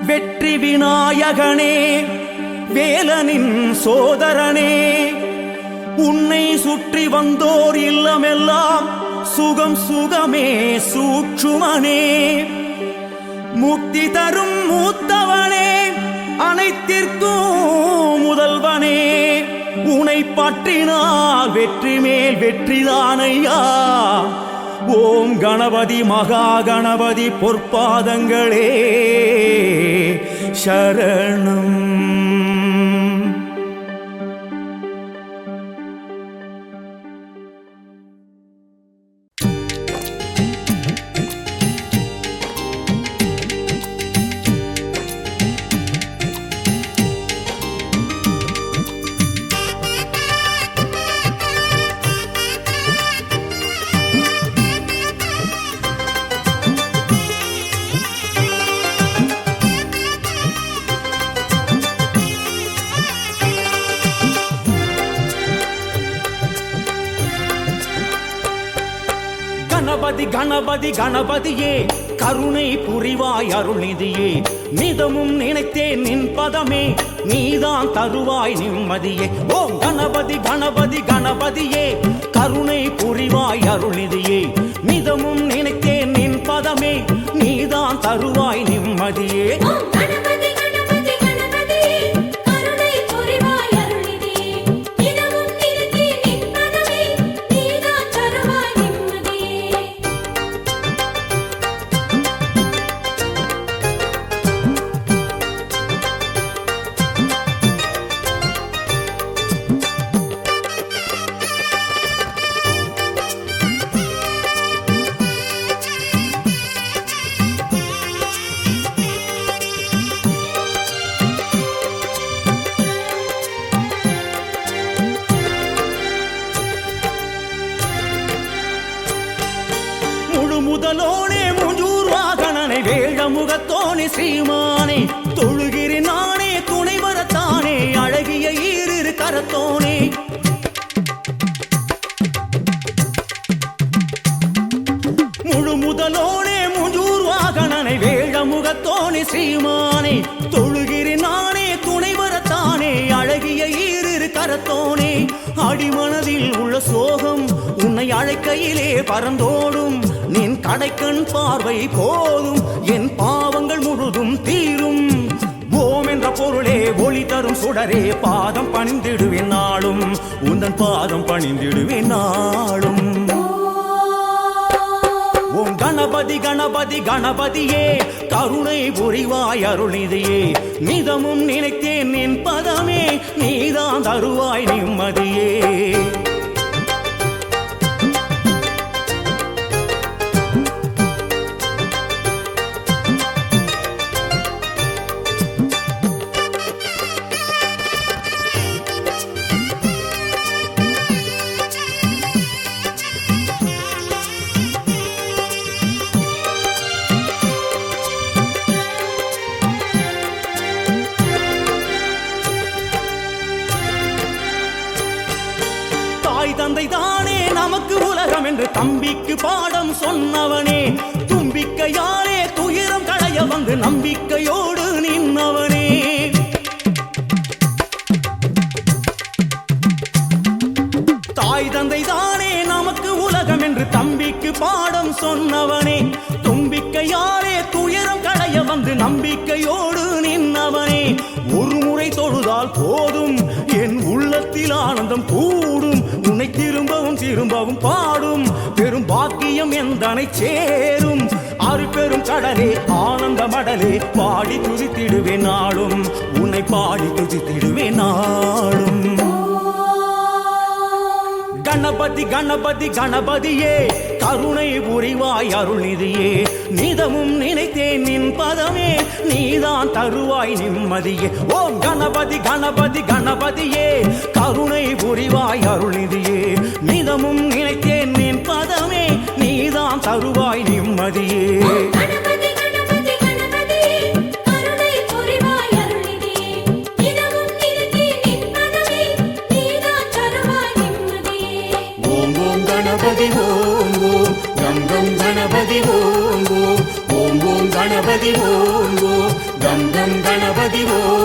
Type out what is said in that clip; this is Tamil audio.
வெற்றி விநாயகனே வேலனின் சோதரனே, உன்னை சுற்றி வந்தோர் இல்லமெல்லாம் சுகம் சுகமே சூட்சுமனே. முக்தி தரும் மூத்தவனே, அனைத்திற்கும் முதல்வனே, உனை பற்றினால் வெற்றி மேல் வெற்றிதானையா. ஓம் கணபதி மகா கணபதி பொற்பாதங்களே சரணம். கணபதி கணபதி கணபதியே, கருணை புரிவாய் அருள்நிதியே, நிதமும் நினைத்தேன் நின் பதமே, நீதான் தருவாய் நிம்மதியே. ஓம் கணபதி கணபதி கணபதியே, கருணை புரிவாய் அருள்நிதியே, நிதமும் நினைத்தேன் நின் பதமே, நீதான் தருவாய் நிம்மதியே. முதலோனே முஞ்சூர் வாகனனை, வேழமுகத்தோனே ஸ்ரீமானே, தொழுகிரி நானே துணை வரத்தானே, அழகிய ஈரிரு கரத்தோனே. முழு முதலோனே முஞ்சூர் வாகனனை, வேழமுகத்தோனே ஸ்ரீமானே, தொழுகிரி நானே துணை வரத்தானே, அழகிய ஈரிரு கரத்தோனே. அடிமனதில் உள்ள சோகம் உன்னை அழைக்கையிலே பறந்தோடும், நின் கடைக்கண் பார்வை போதும், என் பாவங்கள் முழுதும் தீரும். ஓம் என்ற பொருளே ஒளி தரும் சுடரே, பாதம் பணிந்திடுவேன் நாளும், உந்தன் பாதம் பணிந்திடுவேன் நாளும். ஓம் கணபதி கணபதி கணபதியே, கருணை புரிவாய் அருள்நிதியே, நிதமும் நினைத்தேன் நின் பதமே, நீதான் தருவாய் நிம்மதியே. தந்தை தானே நமக்கு உலகம் என்று தம்பிக்கு பாடம் சொன்னவனே, தும்பிக்கையாலே துயரம் களைய வந்து நம்பிக்கையோடு நின்னவனே. தாய் தந்தை தானே நமக்கு உலகம் என்று தம்பிக்கு பாடம் சொன்னவனே, தும்பிக்கையாலே துயரம் களைய வந்து நம்பிக்கையோடு நின்னவனே. ஒரு முறை தொழுதால் போதும், என் உள்ளத்தில் ஆனந்தம் கூடும், உன்னை திரும்பவும் திரும்பவும் பாடும், பெரும் பாக்கியம் எந்தனை சேரும். ஆறு பெரும் கடலே ஆனந்த மடலே, பாடி துதித்திடுவேன் நாளும், உன்னை பாடி துதித்திடுவேன் நாளும். கணபதி கணபதி கணபதியே, கருணை புரிவாய் அருள்நிதியே, நிதமும் நினைத்தேன் நின் பதமே, நீதான் தருவாய் நிம்மதியே. ஓம் கணபதி கணபதி கணபதியே, கருணை புரிவாய் அருள்நிதியே, நிதமும் நினைத்தேன் நின் பதமே, நீதான் தருவாய் நிம்மதியே. கணபதி ஓம் ஓம் கம் கம் கணபதி ஓம் ஓம் ஓம் ஓம் கணபதி ஓம் ஓம் கம் கம் கணபதி ஓம்